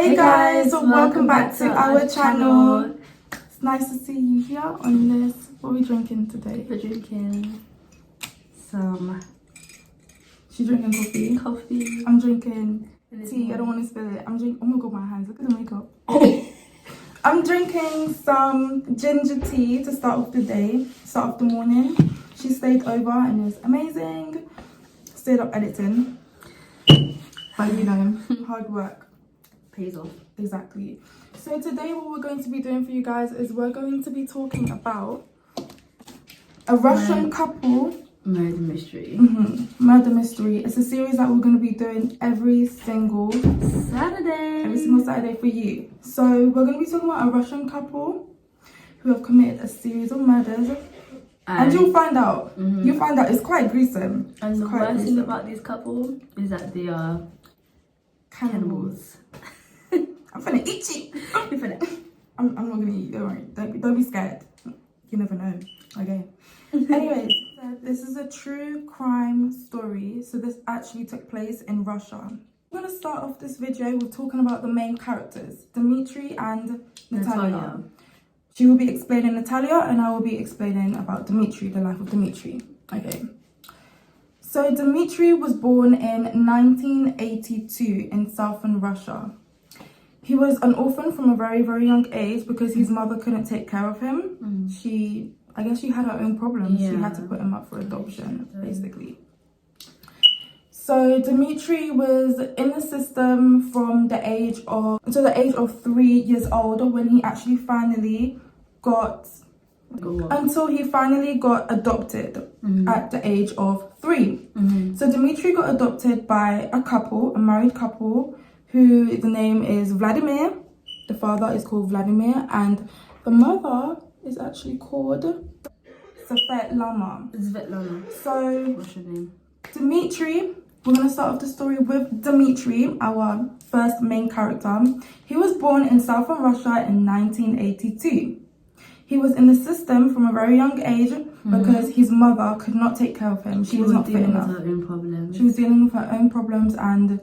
Hey guys, welcome back to our channel. It's nice to see you here on this. What are we drinking today? We're drinking some She's drinking coffee. I'm drinking tea. I don't want to spill it. I'm drinking. Oh my god, my hands. Look at the makeup. I'm drinking some ginger tea to start off the day, start off the morning. She stayed over and it was amazing. Stayed up editing. But you know, hard work Pays off. Exactly. So today what we're going to be doing for you guys is we're going to be talking about a Russian couple. Murder mystery. Murder mystery. It's a series that we're going to be doing every single Saturday for you. So we're going to be talking about a Russian couple who have committed a series of murders. And you'll find out. You'll find out it's quite gruesome. And the worst thing about this couple is that they are cannibals. I'm finna eat you. I'm not gonna eat you, don't worry. Don't be scared. You never know. Okay. Anyways, this is a true crime story. So this actually took place in Russia. I'm gonna start off this video with talking about the main characters, Dimitri and Natalia. She will be explaining Natalia and I will be explaining about Dimitri, the life of Dimitri. Okay. So Dimitri was born in 1982 in southern Russia. He was an orphan from a very, very young age because his mother couldn't take care of him. I guess she had her own problems. She had to put him up for adoption, basically. So Dimitri was in the system from the age of, until the age of 3 years old when he actually finally got, until he finally got adopted at the age of 3. So Dimitri got adopted by a couple, a married couple, who the name is Vladimir. The father is called Vladimir and the mother is actually called Svetlana. So What's your name? Dimitri, we're going to start off the story with Dimitri, our first main character. He was born in southern Russia in 1982. He was in the system from a very young age because his mother could not take care of him. She was not fit enough. She was dealing with her own problems and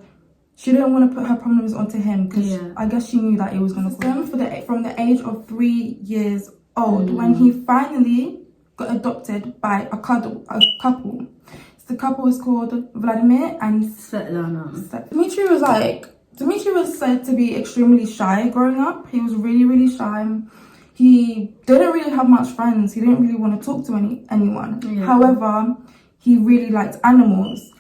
she didn't want to put her problems onto him because I guess she knew that it was going to come from the age of 3 years old when he finally got adopted by a couple. So the couple was called Vladimir and Svetlana. Dimitri was said to be extremely shy growing up. He was really, really shy. He didn't really have much friends. He didn't really want to talk to anyone. However, he really liked animals.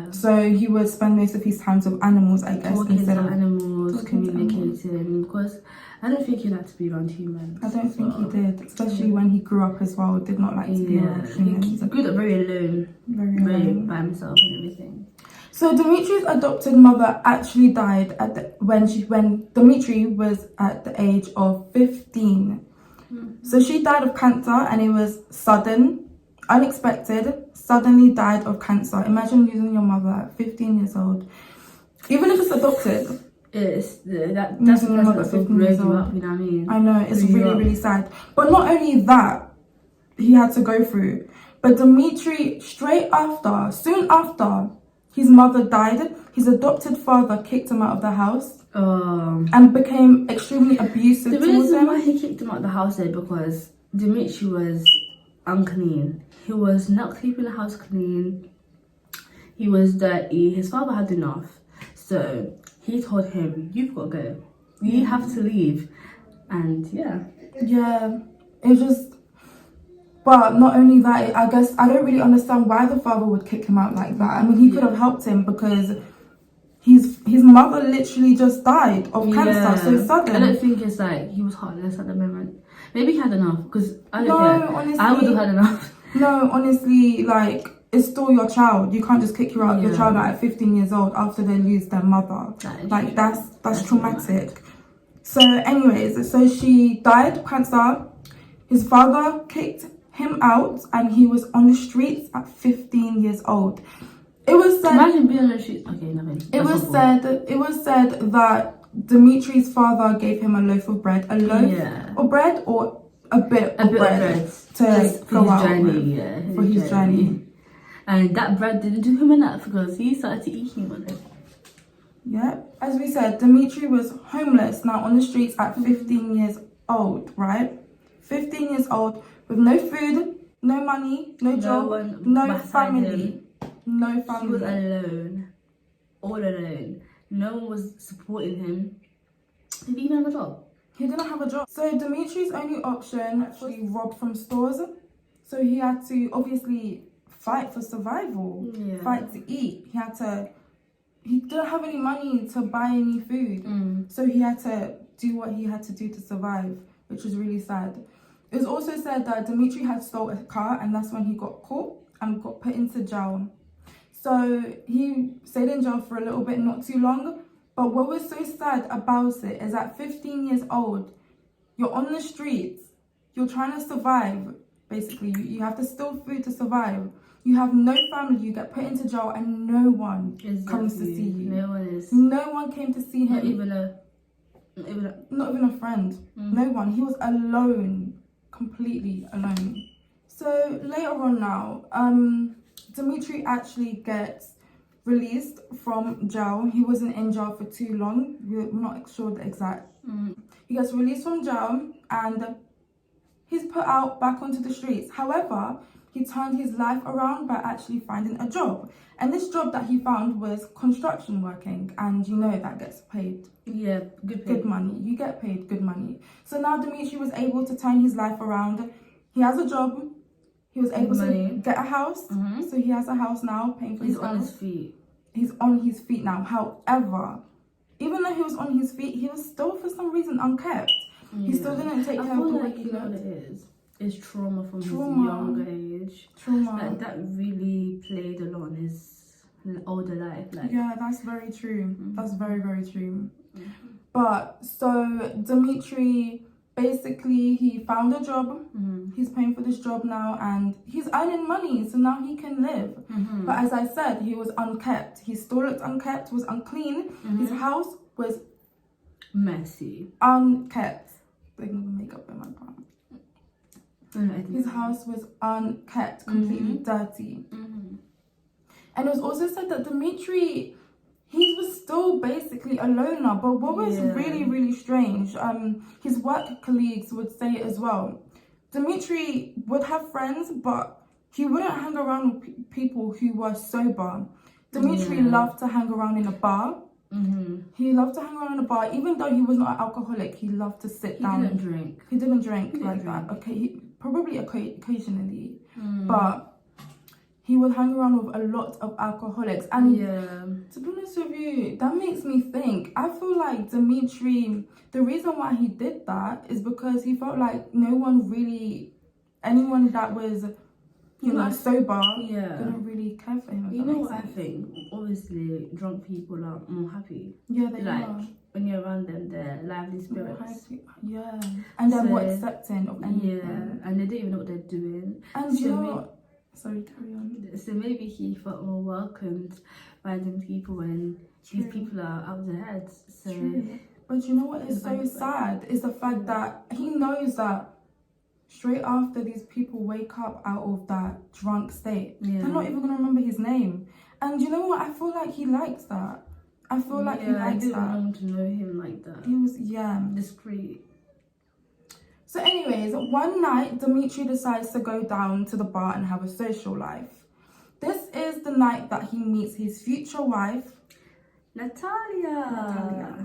So he would spend most of his time with animals, I guess, instead of animals, communicating. Because I don't think he liked to be around humans. I don't think he did, especially when he grew up as well. Did not like to be around humans. He grew up very alone, very by himself and everything. So Dimitri's adopted mother actually died when Dimitri was at the age of 15. So she died of cancer and it was sudden, unexpected, suddenly died of cancer. Imagine losing your mother at 15 years old. Even if it's adopted. That's the mother at 15 years old. Up, you know what I mean? I know, it's really, really sad. But not only that, he had to go through. But Dimitri, soon after, his mother died. His adopted father kicked him out of the house and became extremely abusive towards him. The reason why he kicked him out of the house is because Dimitri was unclean. He was not keeping the house clean. He was dirty. His father had enough. So he told him, you've got to go. You have to leave. And it just... But not only that, I guess I don't really understand why the father would kick him out like that. I mean, he could have helped him because his mother literally just died of cancer so sudden. I don't think it's like he was heartless at the moment. Maybe he had enough because I don't care. Honestly, I would have had enough. No, honestly, like, it's still your child. You can't just kick your child out at 15 years old after they lose their mother. Like, that's traumatic. So anyways, so she died of cancer. His father kicked him out and he was on the streets at 15 years old. It was said, imagine being on the streets. Okay, nothing. It was said that Dimitri's father gave him a loaf of bread, of bread or a bit of bread to go out for his journey. And that bread didn't do him enough because he started to eat him on it. Yeah. As we said, Dimitri was homeless, now on the streets at 15 years old, right? 15 years old with no food, no money, no job, one no beside family. him. No He family. was alone. All alone. No one was supporting him. He didn't even have a job. He didn't have a job. So Dimitri's only option was rob from stores. So he had to obviously fight for survival, Yeah. fight to eat. He didn't have any money to buy any food. So he had to do what he had to do to survive, which was really sad. It was also said that Dimitri had stole a car, and that's when he got caught and got put into jail. So he stayed in jail for a little bit, not too long. But what was so sad about it is at 15 years old, you're on the streets, you're trying to survive, basically. You have to steal food to survive. You have no family, you get put into jail, and no one comes to see you. No one came to see him. Not even a friend. No one. He was alone, completely alone. So later on now, Dimitri actually gets released from jail. He wasn't in jail for too long. We're not sure the exact. He gets released from jail and he's put out back onto the streets. However, he turned his life around by actually finding a job. And this job that he found was construction working, and you know that gets paid. Yeah, good money. You get paid good money. So now Dimitri was able to turn his life around. He has a job. He was able to get a house. So he has a house now, paying for his house. He's on his feet. He's on his feet now. However, even though he was on his feet, he was still for some reason unkept. He still didn't take care of the way he you know what lived. it is? It's trauma from his young age. Like, that really played a lot on his older life. Like. Yeah, that's very true. That's very, very true. But so Dimitri, basically, he found a job. He's paying for this job now and he's earning money, so now he can live. But as I said, he was unkept. He still looked unkept, was unclean. His house was messy. Unkept. Like makeup in my palm. His house was unkept, completely dirty. And it was also said that Dimitri, he was still basically a loner. But what was really, really strange, his work colleagues would say it as well. Dimitri would have friends, but he wouldn't hang around with people who were sober. Dimitri loved to hang around in a bar. He loved to hang around in a bar, even though he was not an alcoholic. He loved to sit down. He didn't drink like that. Okay, probably occasionally, but he would hang around with a lot of alcoholics. And to be honest with you, that makes me think. I feel like Dimitri, the reason why he did that is because he felt like no one really, anyone that was, you know, sober, didn't really care for him. You know what I think? Obviously, drunk people are more happy. Yeah, they are. When you're around them, they're lively spirits. Yeah, and they're more accepting of anything. Yeah, and they don't even know what they're doing. And you know what? Sorry, carry on. So maybe he felt more welcomed by them people when these people are out of their heads. So, but you know what is so sad is the fact that he knows that straight after these people wake up out of that drunk state, they're not even going to remember his name. And you know what? I feel like he likes that. I feel like he likes that. I didn't want to know him like that. He was, discreet. So anyways, one night, Dimitri decides to go down to the bar and have a social life. This is the night that he meets his future wife, Natalia.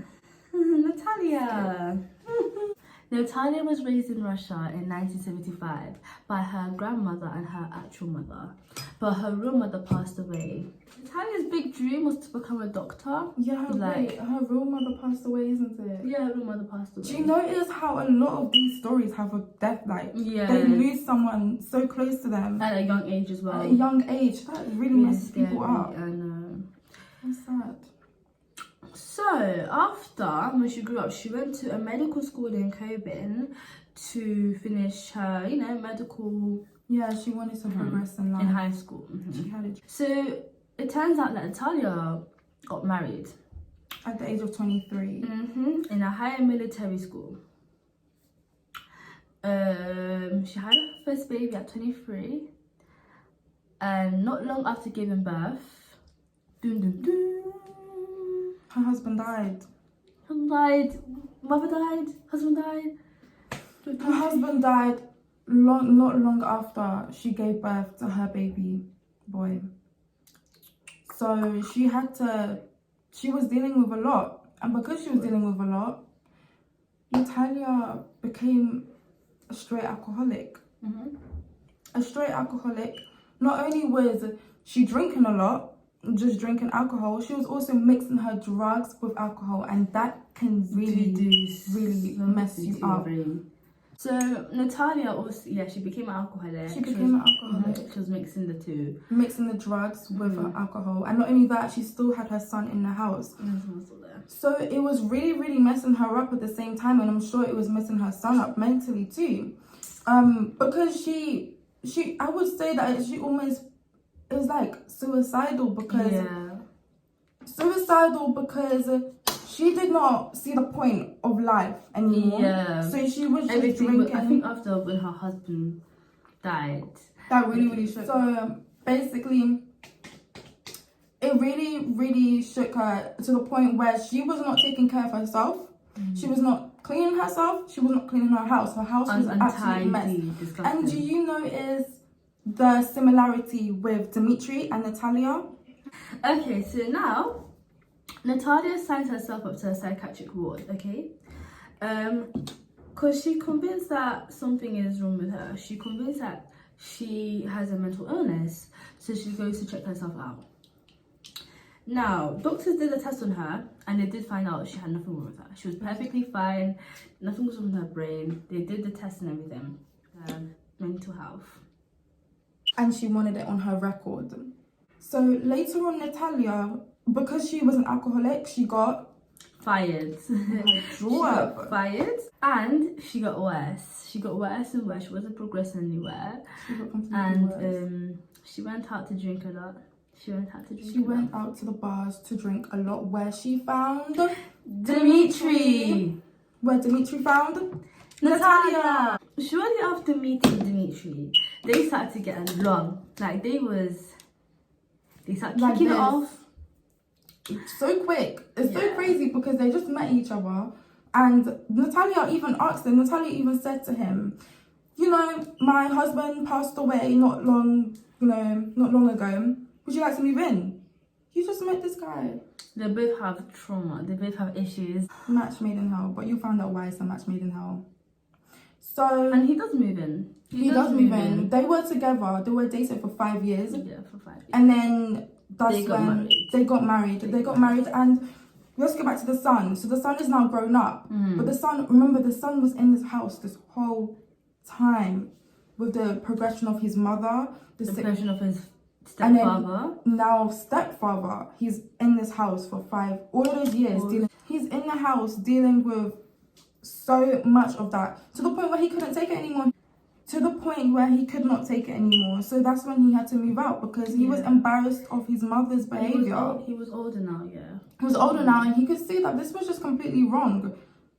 Natalia was raised in Russia in 1975 by her grandmother and her actual mother, but her real mother passed away. Natalia's big dream was to become a doctor. Yeah, her real mother passed away, isn't it? Yeah, her real mother passed away. Do you notice how a lot of these stories have a death, like, they lose someone so close to them. At a young age as well. At a young age. That really messes people up. I know. That's sad. So, after, when she grew up, she went to a medical school in Kobin to finish her, medical... Yeah, she wanted to progress in life. In high school. She had it. So, it turns out that Natalia got married. At the age of 23. In a higher military school. She had her first baby at 23. And not long after giving birth, Her husband died. Husband died. Mother died. Husband died. Her husband died not long after she gave birth to her baby boy. So she was dealing with a lot. And because she was dealing with a lot, Natalia became a straight alcoholic. A straight alcoholic. Not only was she drinking a lot, just drinking alcohol, she was also mixing her drugs with alcohol, and that can really mess you up. So Natalia also, she became an alcoholic. She became an alcoholic. She was mixing the two. Mixing the drugs with her alcohol. And not only that, she still had her son in the house. So it was really messing her up at the same time, and I'm sure it was messing her son up mentally too. Because she I would say that she almost, it was like suicidal because she did not see the point of life anymore. So she was just drinking. I think after when her husband died, that really shook. So basically, it really shook her to the point where she was not taking care of herself. She was not cleaning herself. She was not cleaning her house. Her house was an absolute mess. Disgusting. And do you notice the similarity with Dimitri and Natalia? Okay, so now Natalia signs herself up to a psychiatric ward, okay? Because she convinced that something is wrong with her. She convinced that she has a mental illness, so she goes to check herself out. Now, doctors did a test on her, and they did find out she had nothing wrong with her. She was perfectly fine, nothing was wrong with her brain. They did the test and everything. Mental health. And she wanted it on her record. So later on, Natalia, because she was an alcoholic, she got fired. Fired, and she got worse. She got worse and worse. She wasn't progressing anywhere. She got completely worse. She went out to drink a lot. She went out to the bars to drink a lot, where she found Dimitri. Where Dimitri found Natalia. Shortly after meeting Dimitri, they started to get along. Like they started kicking it off. So quick. It's so crazy because they just met each other, and Natalia even said to him, you know, my husband passed away not long ago. Would you like to move in? You just met this guy. They both have trauma. They both have issues. Match made in hell. But you found out why it's a match made in hell. So... And he does move in. He does move in. They were together. They were dating for 5 years. Yeah, for 5 years. And then they got married. And let's go back to the son. So the son is now grown up. But the son was in this house this whole time with the progression of his mother. The progression of his stepfather. Now stepfather. He's in this house for all of those years. He's in the house dealing with so much of that. To the point where he couldn't take it anymore. To the point where he could not take it anymore. So that's when he had to move out because he was embarrassed of his mother's behaviour. He was older now, He was older now, and he could see that this was just completely wrong.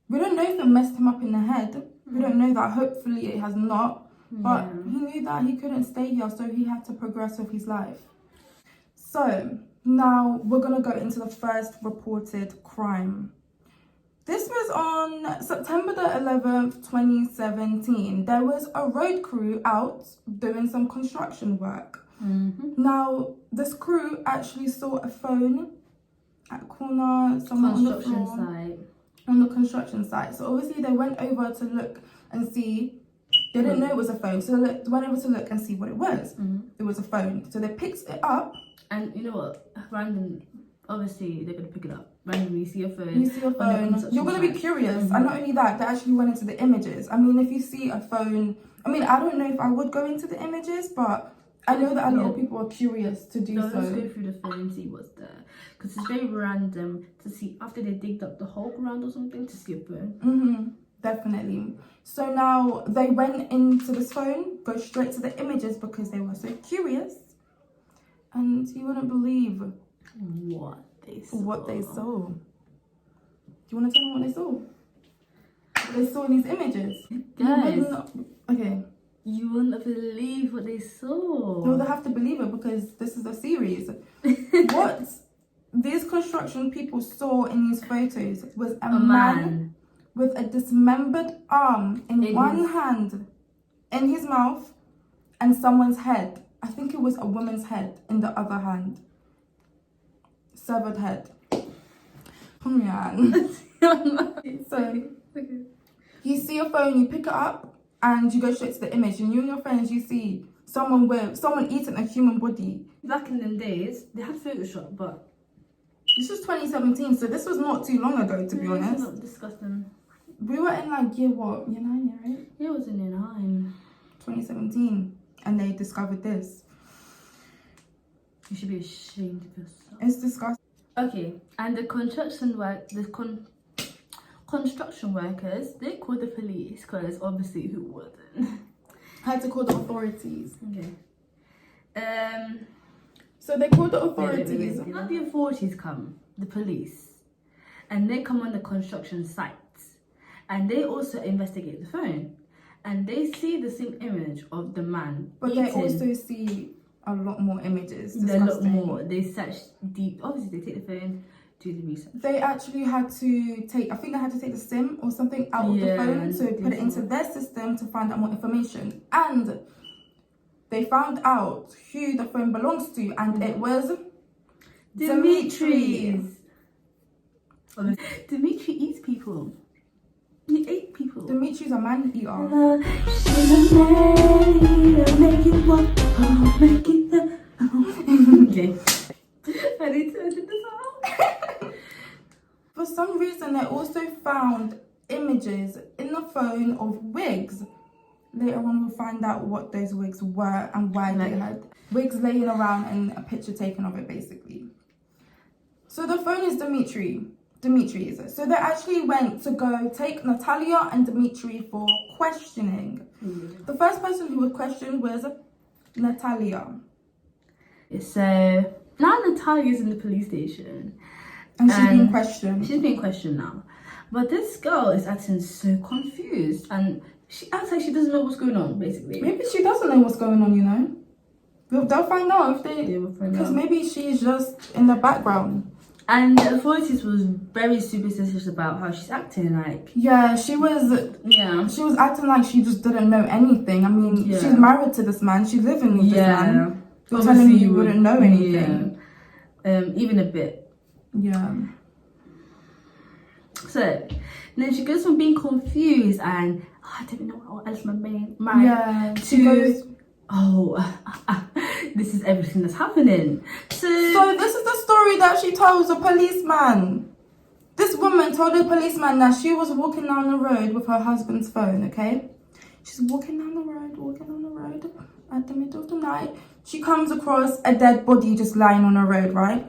We don't know if it messed him up in the head. We don't know that. Hopefully it has not. But he knew that he couldn't stay here, so he had to progress with his life. So now we're going to go into the first reported crime. This was on September the 11th, 2017. There was a road crew out doing some construction work. Now, this crew actually saw a phone at a corner, somewhere on the floor. On the construction site. So obviously they went over to look and see. They didn't know it was a phone, so they went over to look and see what it was. It was a phone. So they picked it up. And you know what? Random, obviously they're going to pick it up. Randomly, you see a phone. You're going to be curious. And not only that, they actually went into the images. I mean, if you see a phone, I don't know if I would go into the images, but I know that a lot of people are curious to do so. Let's go through the phone and see what's there. Because it's very random to see after they digged up the whole ground or something to see a phone. Definitely. So now they went into this phone, go straight to the images because they were so curious. And you wouldn't believe what they saw. Do you want to tell me what they saw? What they saw in these images? Guys. Okay. You wouldn't believe what they saw. No, they have to believe it because this is a series. these construction people saw in these photos was a A man. with a dismembered arm in In one his- hand, in his mouth, and someone's head. I think it was a woman's head in the other hand. Severed head. Oh yeah. So you see your phone, you pick it up, and you go straight to the image, and you and your friends, you see someone eating a human body. Back in them days, they had Photoshop, but This was 2017, so this was not too long ago, to be it's honest. not disgusting. We were in like year 9, yeah, right? It was in year 9. 2017, and they discovered this. You should be ashamed of yourself. It's disgusting. Okay, and the construction workers, they called the police because obviously who wouldn't? Had to call the authorities. Okay. So they called the Wait, authorities. wait. Not the authorities come, the police, and they come on the construction sites, and they also investigate the phone, and they see the same image of the man. But they eating. also see a lot more images. They look Disgusting. more. They search deep. Obviously, they take the phone, do the research. They actually had to take, I think they had to take the SIM or something out of the Yeah, phone to put it into their system to find out more information. And they found out who the phone belongs to, and it was Dimitri. Dimitri eats people. He ate people. Dimitri's a man eater. She's a man eater, make it walk, oh, make it okay. I need to edit this out. For some reason, they also found images in the phone of wigs. Later on, we'll find out what those wigs were and why they had wigs laying around and a picture taken of it, basically. So the phone is Dimitri's. So they actually went to go take Natalia and Dimitri for questioning. The first person who was questioned was Natalia. So now Natalia's in the police station. And she's being questioned. She's being questioned now. But this girl is acting so confused and she acts like she doesn't know what's going on, basically. Maybe she doesn't know what's going on, you know? They'll find out if They will find because out. maybe she's just in the background. And the authorities was very superstitious about how she's acting, like, Yeah, she was acting like she just didn't know anything. I mean, Yeah. she's married to this man, she's living with this man. You're Obviously telling me you wouldn't know anything. Yeah. Even a bit. Yeah. So then she goes from being confused and I don't know what else my mind Yeah. She to goes. this is everything that's happening. So This is the story that she tells the policeman. This woman told the policeman that she was walking down the road with her husband's phone, okay? She's walking down the road at the middle of the night. She comes across a dead body just lying on the road, right?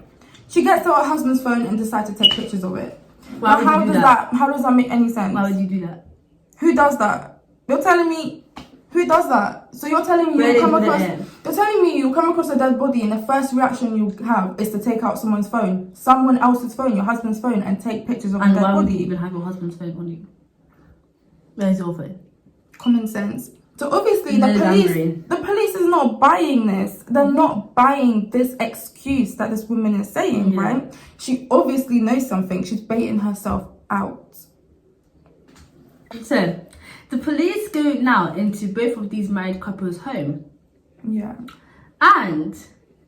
She gets to her husband's phone and decides to take pictures of it. Why would you do that? How does that make any sense? Why would you do that? Who does that? You're telling me who does that? So you're telling me you'll come across a dead body and the first reaction you have is to take out someone's phone, someone else's phone, your husband's phone, and take pictures of a And dead why would you body. even have your husband's phone on you? Where's your phone? Common sense. So obviously No the boundary. police is not buying this. They're not buying this excuse that this woman is saying, Yeah. right? She obviously knows something. She's baiting herself out. So the police go now into both of these married couples' home Yeah. and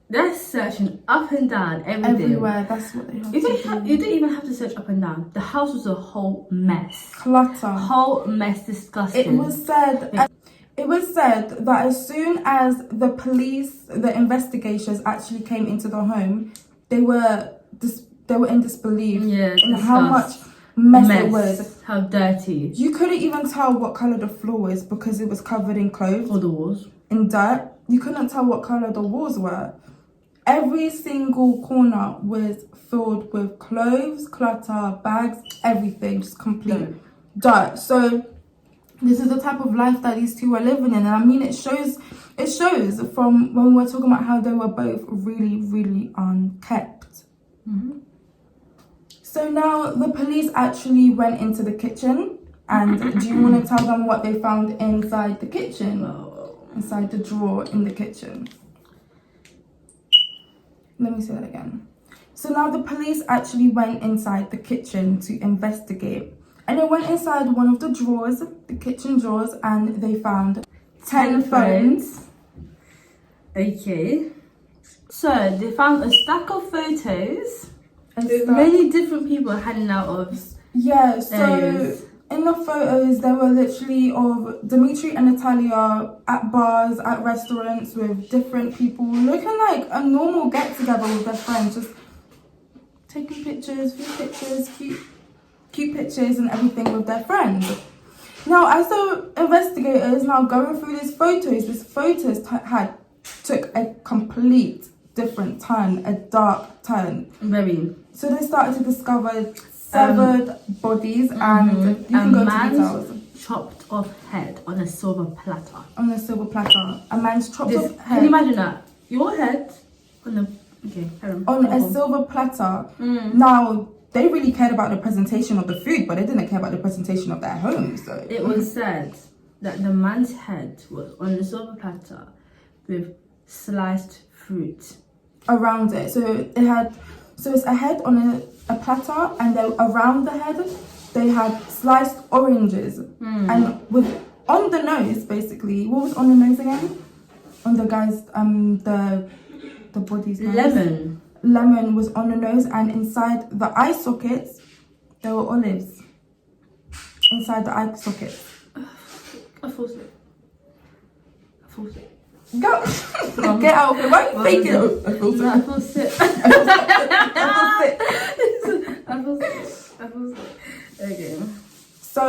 they're searching up and down everything. Everywhere. That's what they have You to don't, do. you don't even have to search up and down. The house was a whole mess. Clutter. Whole mess, disgusting. It was said that as soon as the police, the investigators actually came into the home, they were in disbelief in how much mess it was. How dirty. You couldn't even tell what colour the floor was because it was covered in clothes, Or the walls. in dirt. You couldn't tell what colour the walls were. Every single corner was filled with clothes, clutter, bags, everything, just complete dirt. So this is the type of life that these two are living in, and I mean it shows from when we're talking about how they were both really, really unkept. Mm-hmm. So now the police actually went into the kitchen, and do you want to tell them what they found inside the kitchen? Inside the drawer in the kitchen. Let me say that again. So now the police actually went inside the kitchen to investigate. And they went inside one of the drawers, the kitchen drawers, and they found 10 phones. Okay. So they found a stack of photos And with stuff. many different people hanging out of. Yeah, so areas. in the photos, there were literally of Dimitri and Natalia at bars, at restaurants with different people, looking like a normal get-together with their friends, just taking pictures, few pictures, cute pictures and everything with their friends. Now, as the investigators now going through these photos, took a complete different turn, a dark turn. Very. So they started to discover severed bodies, and you can go into details. Chopped off head on a silver platter. On a silver platter, a man's chopped off Can head you imagine that? Your head on a on a silver platter. Now, they really cared about the presentation of the food, but they didn't care about the presentation of their home. So It was said that the man's head was on a silver platter with sliced fruit. around it, so it's a head on a platter, and then around the head they had sliced oranges, and with on the nose, basically. What was on the nose again? On the guy's the body's nose. Lemon was on the nose, and inside the eye sockets there were olives. Inside the eye sockets. I thought so. Go get out of it. Why are you faking it? I feel sick. I feel sick. Okay. So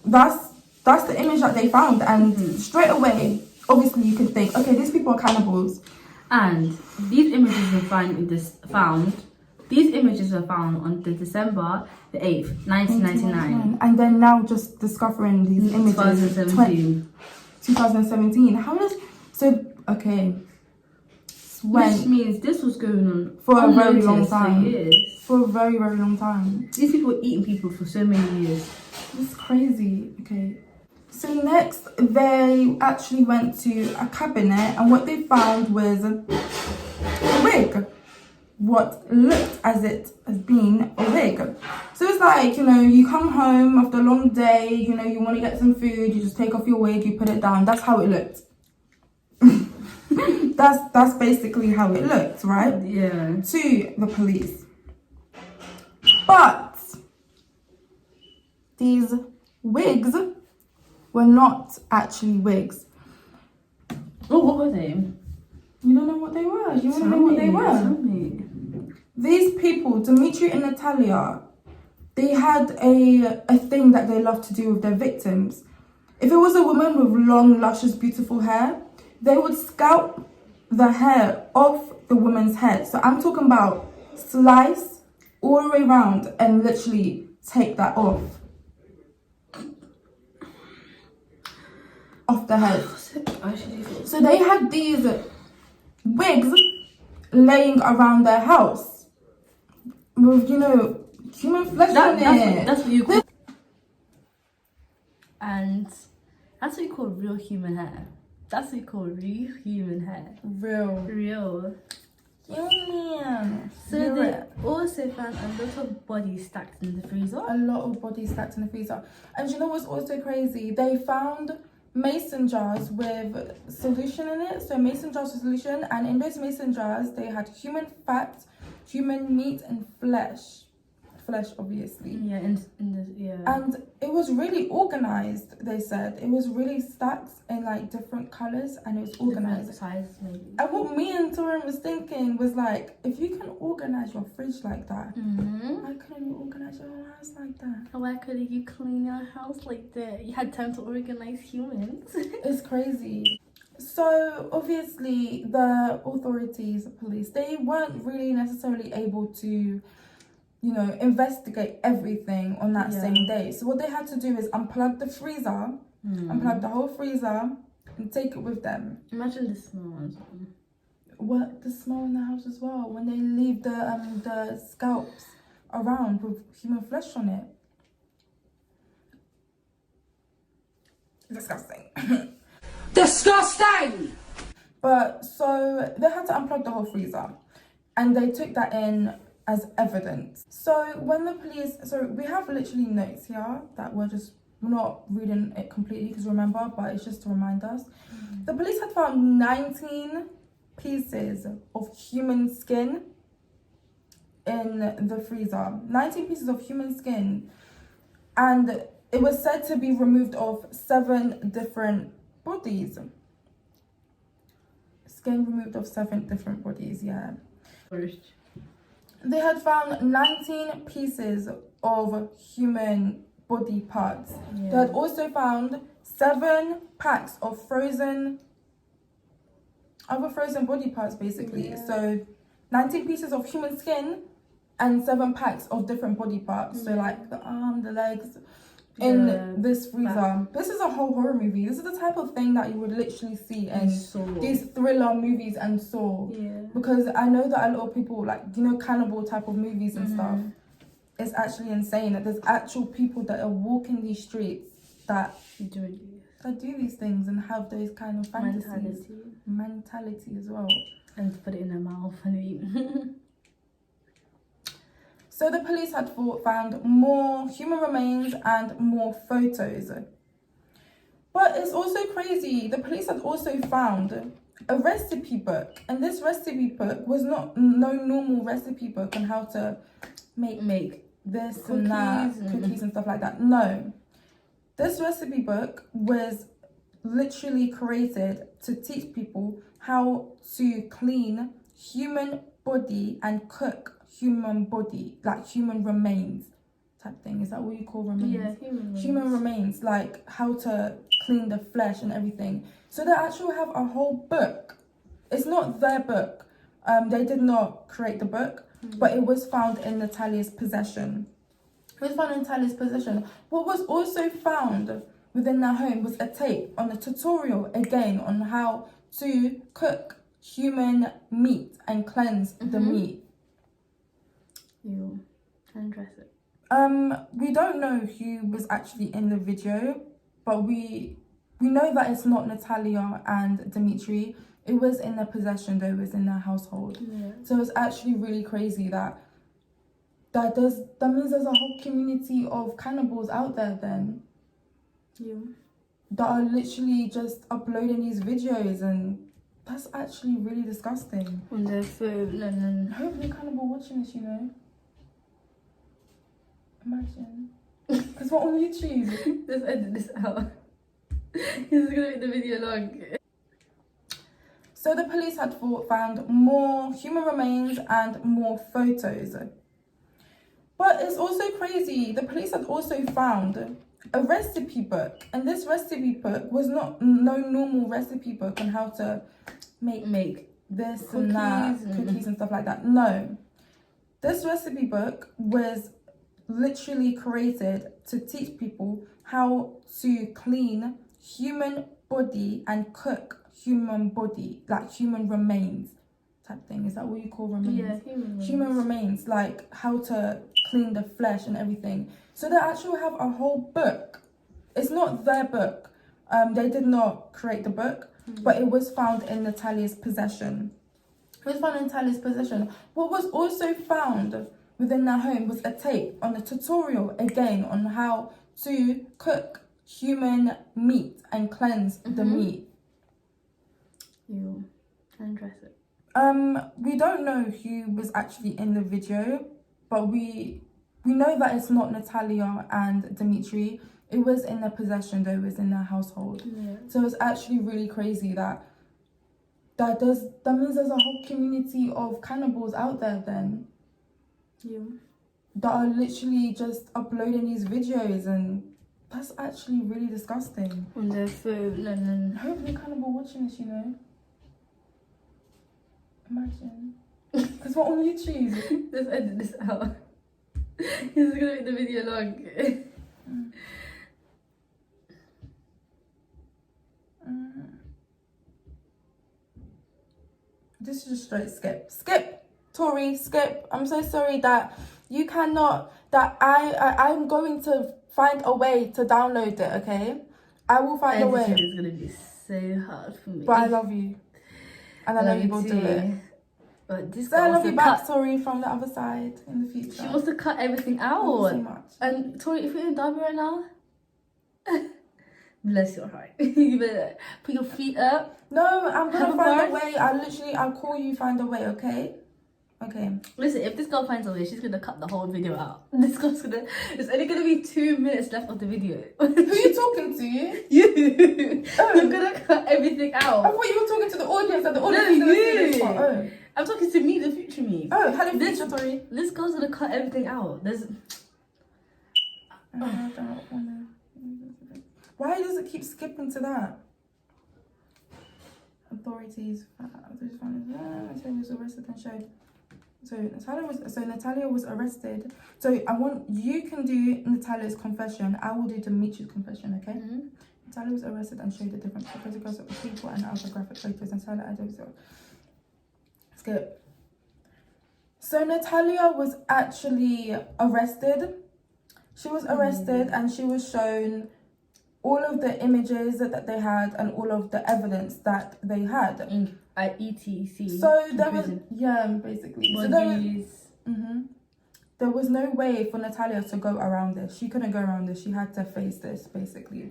that's the image that they found, and straight away, obviously, you can think, okay, these people are cannibals. And these images were found. These images were found on the December the 8th, 1999. And then now just discovering these images. 2017. How does okay? Which means this was going on for a very long unnoticed time. for years. For a very, very long time. These people were eating people for so many years. It's crazy. Okay. So next, they actually went to a cabinet, and what they found was a wig. What looked as it has been a wig. So it's like, you come home after a long day, you want to get some food, you just take off your wig, you put it down. That's how it looked. That's basically how it looked, right? Yeah. To the police. But these wigs were not actually wigs. Oh, what were they? You don't know what they were? You want to know what they were? Tell me. These people, Dimitri and Natalia, they had a thing that they loved to do with their victims. If it was a woman with long, luscious, beautiful hair, they would scalp the hair off the woman's head. So I'm talking about slice all the way around and literally take that off the head. So they had these wigs laying around their house with, human flesh on it. That's what you call. And that's what you call real human hair. That's what you call real human hair. Real. Yeah. So they also found a lot of bodies stacked in the freezer. A lot of bodies stacked in the freezer. And you know what's also crazy? They found mason jars with solution in it. So mason jars with solution, and in those mason jars they had human fat, human meat, and flesh, obviously. And it was really organized. They said it was really stacked in like different colors, and it was organized. Different sizes, maybe. And what me and Torin was thinking was like, if you can organize your fridge like that, why couldn't you organize your house like that? Why couldn't you clean your house like that? You had time to organize humans. It's crazy. So obviously the authorities, the police, they weren't really necessarily able to, investigate everything on that same day. So what they had to do is unplug the freezer, unplug the whole freezer, and take it with them. Imagine the smell as well. What, the smell in the house as well, when they leave the scalps around with human flesh on it. Disgusting. Disgusting! But so they had to unplug the whole freezer, and they took that in, as evidence. So when the police, so we have literally notes here that we're not reading it completely because remember, but it's just to remind us. The police had found 19 pieces of human skin in the freezer. 19 pieces of human skin, and it was said to be removed of 7 different bodies. Skin removed of 7 different bodies, yeah. They had found 19 pieces of human body parts. Yeah. They had also found 7 packs of other frozen body parts, basically. Yeah. So 19 pieces of human skin and 7 packs of different body parts. So like the arm, the legs, in this freezer. back. This is a whole horror movie. This is the type of thing that you would literally see in these thriller movies and Saw. Yeah. Because I know that a lot of people, like, you know, cannibal type of movies and stuff. It's actually insane that there's actual people that are walking these streets that do these things and have those kind of fantasies. Mentality as well. And to put it in their mouth and eat. So the police had found more human remains and more photos. But it's also crazy. The police had also found a recipe book, and this recipe book was no normal recipe book on how to make this cookies and that, cookies and stuff like that. No, this recipe book was literally created to teach people how to clean human body and cook human body, like human remains type thing. Is that what you call remains? Yeah, human remains, like how to clean the flesh and everything. So they actually have a whole book. It's not their book. They did not create the book, but it was found in Natalia's possession. It was found in Natalia's possession. What was also found within their home was a tape on a tutorial, again, on how to cook human meat and cleanse the meat. You and dress it. We don't know who was actually in the video, but we know that it's not Natalia and Dimitri. It was in their possession, though. It was in their household. Yeah. So it's actually really crazy that means there's a whole community of cannibals out there then. Yeah. That are literally just uploading these videos, and that's actually really disgusting. On their phone and then... Hopefully cannibal watching this, you know. Imagine. Because we're on YouTube. Let's edit this out. This is gonna make the video long. So the police had found more human remains and more photos. But it's also crazy. The police had also found a recipe book, and this recipe book was no normal recipe book on how to make this cookies and that, cookies and stuff like that. No, this recipe book was literally created to teach people how to clean human body and cook human body, like human remains type thing. Is that what you call remains? Yeah, human remains, like how to clean the flesh and everything. So they actually have a whole book. It's not their book. They did not create the book, but it was found in Natalia's possession. It was found in Natalia's possession. What was also found within their home was a tape on a tutorial, again, on how to cook human meat and cleanse the meat. You and dress it. We don't know who was actually in the video, but we know that it's not Natalia and Dimitri. It was in their possession, though. It was in their household. Yeah. So it's actually really crazy that means there's a whole community of cannibals out there then. Yeah. That are literally just uploading these videos, and that's actually really disgusting. On their phone and then... Hopefully cannibal watching this, you know. Imagine. Because we're on YouTube. Let's edit this out. This is gonna make the video long. This is just straight skip. Skip, Tori, skip. I'm so sorry that you cannot, that I'm going to find a way to download it, okay? I will find a way. It's gonna be so hard for me. But I love you. And I know you will do it. But this So I girl love wants your to cut. backstory from the other side in the future. She wants to cut everything Thank you out. so much. And Tori, if you're in Derby right now, bless your heart. You better put your feet up. No, I'm Have gonna a find a bar? way. I'll call you, find a way, okay? Okay. Listen, if this girl finds a way, she's gonna cut the whole video out. This girl's gonna. It's only gonna be 2 minutes left of the video. Who are you talking to? You? You. Oh. You're gonna cut everything I out. thought you were talking to the audience and the audience No, is gonna see you. this part. Oh. I'm talking to me, the future me. Oh, hello, This- future Tori. This girl's gonna cut everything out. There's. I don't wanna. Why does it keep skipping to that? Authorities found Natalia was arrested and showed. So Natalia was arrested. So I want you can do Natalia's confession. I will do Dimitri's confession. Okay. Mhm. Natalia was arrested and showed the different photographs of the people and other graphic photos. Natalia, I don't know. Skip. So Natalia was actually arrested. She was arrested and she was shown all of the images that they had and all of the evidence that they had. At ETC. So there was, prison. yeah, basically. So there was, Bodies. there was no way for Natalia to go around this. She couldn't go around this. She had to face this, basically.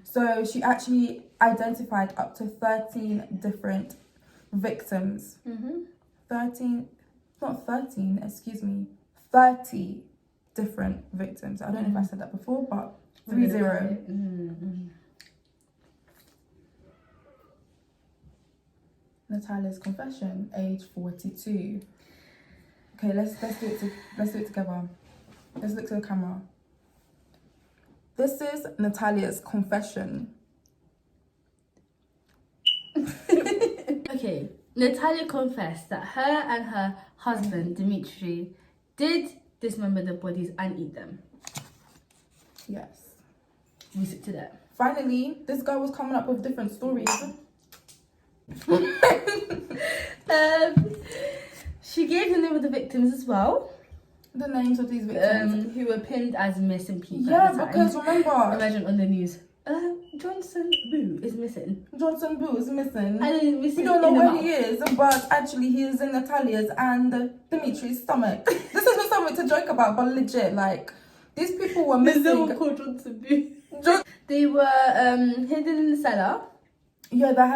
So she actually identified up to 13 different victims. 13, not 13, excuse me, 30 different victims. I don't know if I said that before, but 30. Natalia's confession, age 42. Okay, let's do it together. Let's look to the camera. This is Natalia's confession. Okay, Natalia confessed that her and her husband, Dimitri, did dismember the bodies and eat them. Yes. We stick to that. Finally, this girl was coming up with different stories. She gave the name of the victims as well, The names of these victims. who were pinned as missing people. Yeah, at the time. because remember, Imagine on the news, Johnson Boo is missing. Johnson Boo is missing. And then missing We don't know in the where mouth. he is, but actually he is in Natalia's and Dimitri's stomach. This is not something to joke about, but legit, like, these people were There's no one missing. called Johnson Boo. John- They were hidden in the cellar. Yeah, they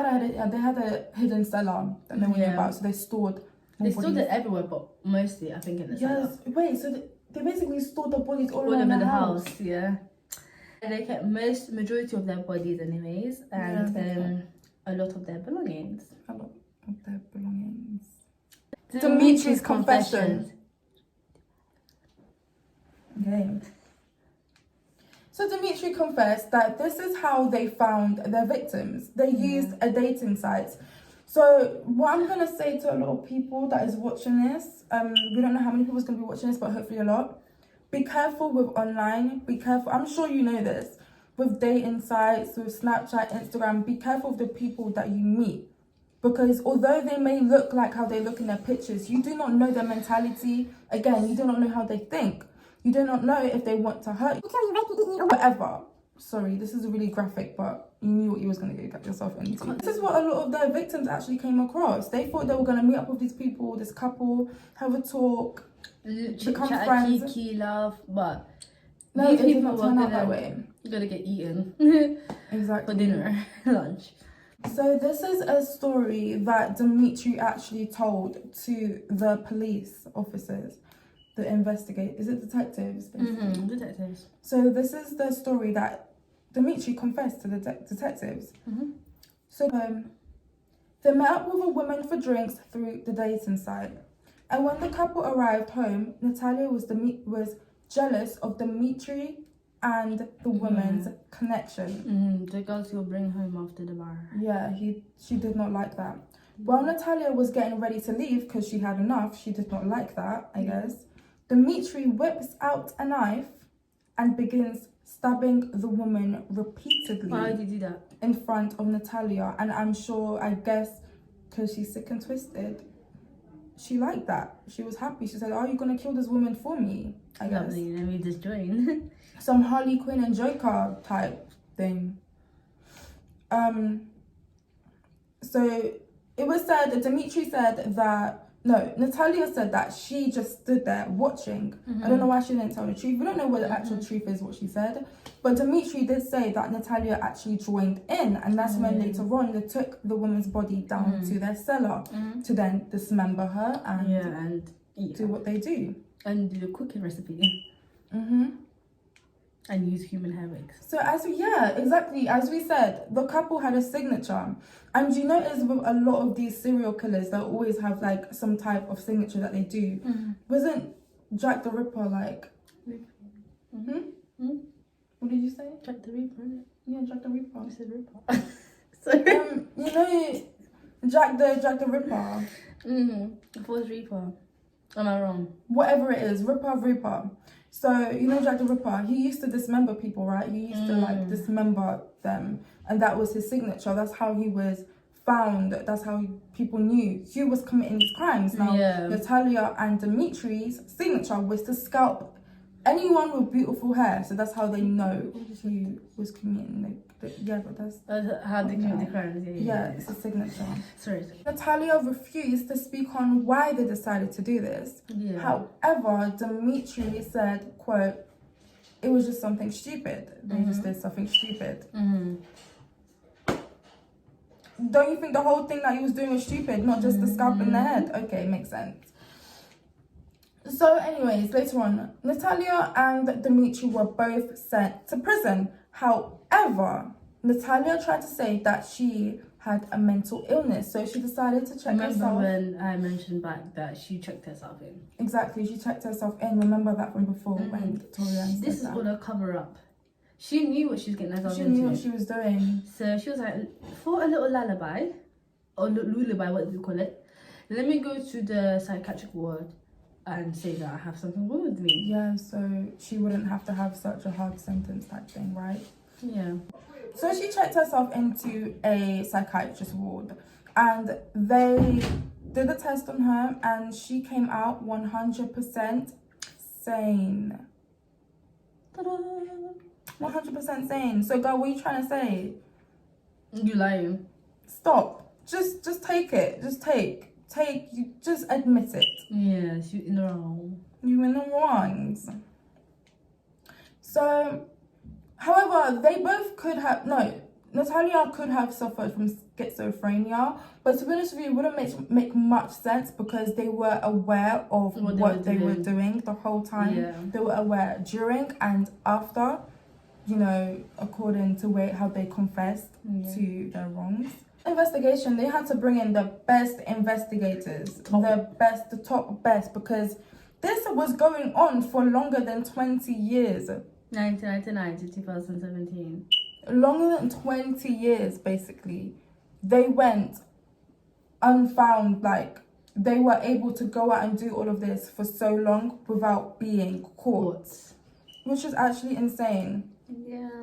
had a hidden cellar that no one knew about, so they stored more They stored bodies. it everywhere, but mostly I think in the cellar. Yes, wait, so they basically stored the bodies all All around over the the house. house, yeah. And they kept majority of their bodies anyways, and Yeah, a lot of their belongings. A lot of their belongings. Dimitri's confession. Okay. So Dimitri confessed that this is how they found their victims. They used a dating site. So what I'm gonna say to a lot of people that is watching this, we don't know how many people is gonna be watching this, but hopefully a lot. Be careful with online. Be careful. I'm sure you know this. With dating sites, with Snapchat, Instagram, be careful of the people that you meet. Because although they may look like how they look in their pictures, you do not know their mentality. Again, you do not know how they think. You do not know if they want to hurt you or whatever. Sorry, this is really graphic, but you knew what you was going to get yourself into. This is what a lot of their victims actually came across. They thought they were going to meet up with these people, this couple, have a talk, become Chat, friends. kiki, love, but No, these it did people not were turn out that way. gonna get eaten Exactly. for dinner, lunch. So this is a story that Dimitri actually told to the police officers, the is it detectives? Basically? Detectives. So this is the story that Dimitri confessed to the detectives. So they met up with a woman for drinks through the dating site, and when the couple arrived home, Natalia was jealous of Dimitri and the woman's connection. The girls you'll bring home after the bar. Yeah, she did not like that. While Natalia was getting ready to leave because she had enough, she did not like that, I guess. Dimitri whips out a knife and begins stabbing the woman repeatedly. Why did you do that? In front of Natalia. And I'm sure, I guess, because she's sick and twisted, she liked that. She was happy. She said, "Are you going to kill this woman for me?" I guess. Lovely, let me just join. Some Harley Quinn and Joker type thing. So it was said, Dimitri said that No, Natalia said that she just stood there watching. I don't know why she didn't tell the truth. We don't know what the actual truth is, what she said. But Dimitri did say that Natalia actually joined in, and that's when later on they took the woman's body down to their cellar to then dismember her and do what they do. And do the cooking recipe. And use human hair wigs. So as we said, the couple had a signature. And you notice with a lot of these serial killers, they'll always have like some type of signature that they do. Wasn't Jack the Ripper like... What did you say? Jack the Ripper. Yeah, Jack the Ripper. I said Ripper. Sorry. You know Jack the Ripper? Fourth Reaper. Am I wrong? Whatever it is, Ripper. So, you know Jack the Ripper, he used to dismember people, right? He used to like dismember them, and that was his signature. That's how he was found. That's how people knew who was committing these crimes. Now, Natalia and Dimitri's signature was to scalp anyone with beautiful hair. So that's how they know who was committing but that's how they commit the crimes. Yeah, it's a signature. Sorry. Natalia refused to speak on why they decided to do this. However, Dimitri said, quote, it was just something stupid. They just did something stupid. Don't you think the whole thing that he was doing was stupid, not just the scalp in the head? Okay, makes sense. So anyways, later on, Natalia and Dimitri were both sent to prison. However, Natalia tried to say that she had a mental illness, so she decided to check herself. Remember when I mentioned back that she checked herself in? Exactly, she checked herself in. Remember that from before when Victoria said This is all a cover-up. She knew what she was getting herself into. She knew what she was doing. So she was like, for a little lullaby, or lullaby, what do you call it? Let me go to the psychiatric ward and say that I have something wrong with me. Yeah, so she wouldn't have to have such a hard sentence type thing, right? Yeah. So she checked herself into a psychiatrist ward, and they did a test on her, and she came out 100% sane. Ta-da! 100% sane. So girl, what are you trying to say? You lying. Stop. Just take it. You just admit it. Yes, you in the wrong. You in the wrongs. So, however, they both could have, Natalia could have suffered from schizophrenia, but to be honest with you, it wouldn't make much sense because they were aware of what they were doing the whole time. Yeah. They were aware during and after, you know, according to how they confessed to their wrongs. Investigation, they had to bring in the best investigators, the top best, because this was going on for longer than 20 years. 1999 to 2017. Longer than 20 years, basically. They went unfound, like, they were able to go out and do all of this for so long without being caught. Which is actually insane. Yeah.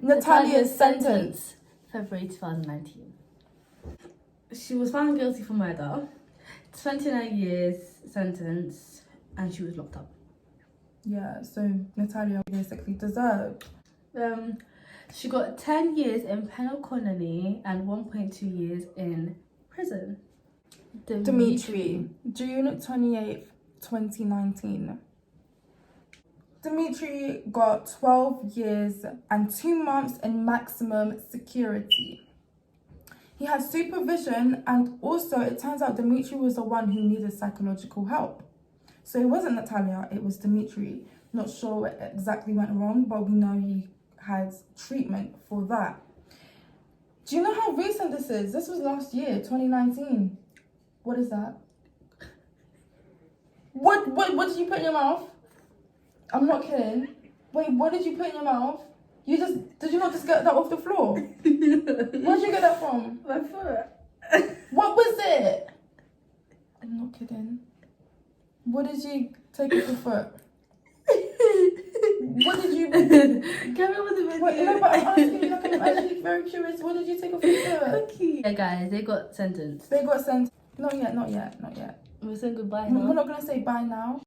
Natalia's sentence. February 2019. She was found guilty for murder, 29 years sentence, and she was locked up. Yeah, so Natalia basically deserved. She got 10 years in penal colony and 1.2 years in prison. Dimitri, June 28th, 2019. Dimitri got 12 years and 2 months in maximum security. He had supervision, and also it turns out Dimitri was the one who needed psychological help. So it wasn't Natalia, it was Dimitri. Not sure what exactly went wrong, but we know he had treatment for that. Do you know how recent this is? This was last year, 2019. What is that? What did you put in your mouth? I'm not kidding. Wait, what did you put in your mouth? Did you not just get that off the floor? Where'd you get that from? My foot. What was it? I'm not kidding. What did you take off your foot? What did you... Carry on with the video. Wait, no, but I'm asking you, like, I'm actually very curious. What did you take off your foot? Okay. Yeah, guys, they got sentenced. They got sentenced. Not yet. We're saying goodbye We're now. not going to say bye now.